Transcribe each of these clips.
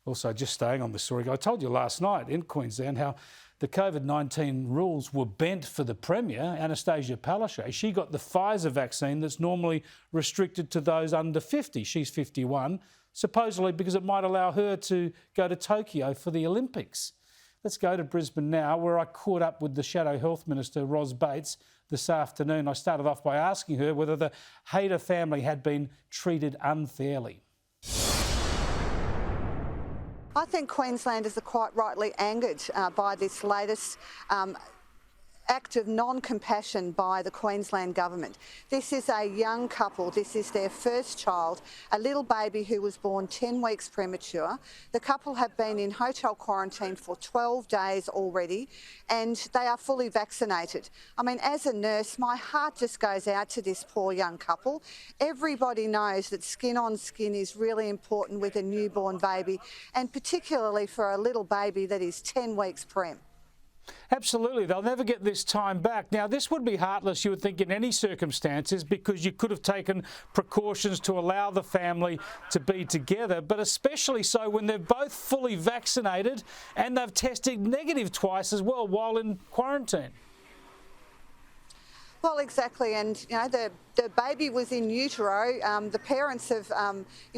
Also, just staying on the story, I told you last night in Queensland how the COVID-19 rules were bent for the Premier, Anastasia Palaszczuk. She got the Pfizer vaccine that's normally restricted to those under 50. She's 51, supposedly because it might allow her to go to Tokyo for the Olympics. Let's go to Brisbane now, where I caught up with the Shadow Health Minister, Ros Bates, this afternoon. I started off by asking her whether the Hayter family had been treated unfairly. I think Queenslanders are quite rightly angered by this latest act of non-compassion by the Queensland government. This is a young couple. This is their first child, a little baby who was born 10 weeks premature. The couple have been in hotel quarantine for 12 days already, and they are fully vaccinated. I mean, as a nurse, my heart just goes out to this poor young couple. Everybody knows that skin on skin is really important with a newborn baby, and particularly for a little baby that is 10 weeks prem. Absolutely. They'll never get this time back. Now, this would be heartless, you would think, in any circumstances, because you could have taken precautions to allow the family to be together, but especially so when they're both fully vaccinated and they've tested negative twice as well while in quarantine. Well, exactly, and you know the baby was in utero. The parents have,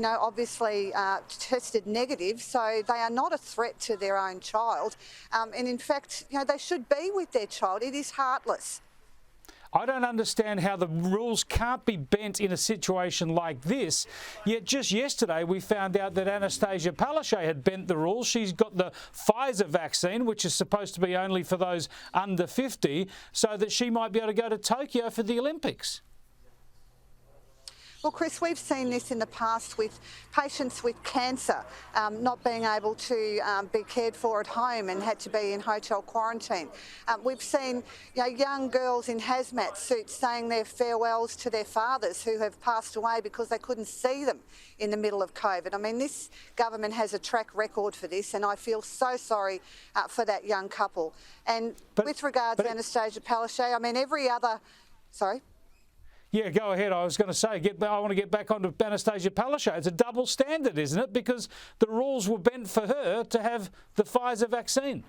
obviously tested negative, so they are not a threat to their own child. And in fact, they should be with their child. It is heartless. I don't understand how the rules can't be bent in a situation like this. Yet just yesterday we found out that Anastasia Palaszczuk had bent the rules. She's got the Pfizer vaccine, which is supposed to be only for those under 50, so that she might be able to go to Tokyo for the Olympics. Well, Chris, we've seen this in the past with patients with cancer not being able to be cared for at home and had to be in hotel quarantine. We've seen young girls in hazmat suits saying their farewells to their fathers who have passed away because they couldn't see them in the middle of COVID. I mean, this government has a track record for this, and I feel so sorry for that young couple. And with regard to Anastasia Palaszczuk, I mean, every other... Sorry? Yeah, go ahead. I was going to say, I want to get back onto Anastasia Palaszczuk. It's a double standard, isn't it? Because the rules were bent for her to have the Pfizer vaccine.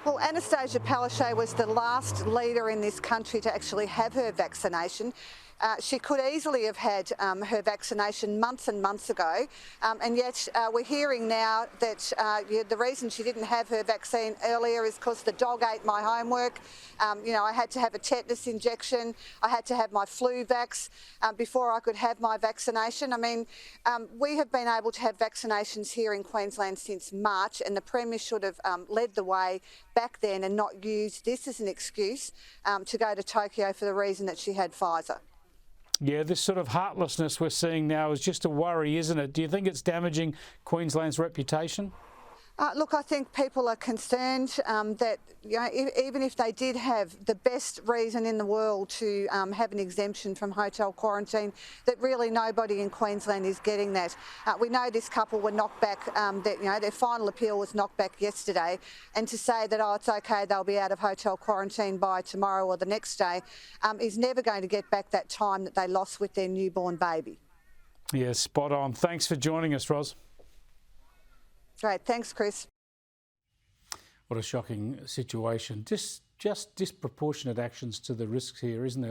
Well, Anastasia Palaszczuk was the last leader in this country to actually have her vaccination. She could easily have had her vaccination months and months ago, and yet we're hearing now that the reason she didn't have her vaccine earlier is because the dog ate my homework. I had to have a tetanus injection. I had to have my flu vax before I could have my vaccination. I mean, we have been able to have vaccinations here in Queensland since March, and the Premier should have led the way back then and not used this as an excuse to go to Tokyo for the reason that she had Pfizer. Yeah, this sort of heartlessness we're seeing now is just a worry, isn't it? Do you think it's damaging Queensland's reputation? Look, I think people are concerned that even if they did have the best reason in the world to have an exemption from hotel quarantine, that really nobody in Queensland is getting that. We know this couple were knocked back, their final appeal was knocked back yesterday, and to say that, it's okay, they'll be out of hotel quarantine by tomorrow or the next day, is never going to get back that time that they lost with their newborn baby. Yeah, spot on. Thanks for joining us, Ros. Great. Thanks, Chris. What a shocking situation. Just disproportionate actions to the risks here, isn't there?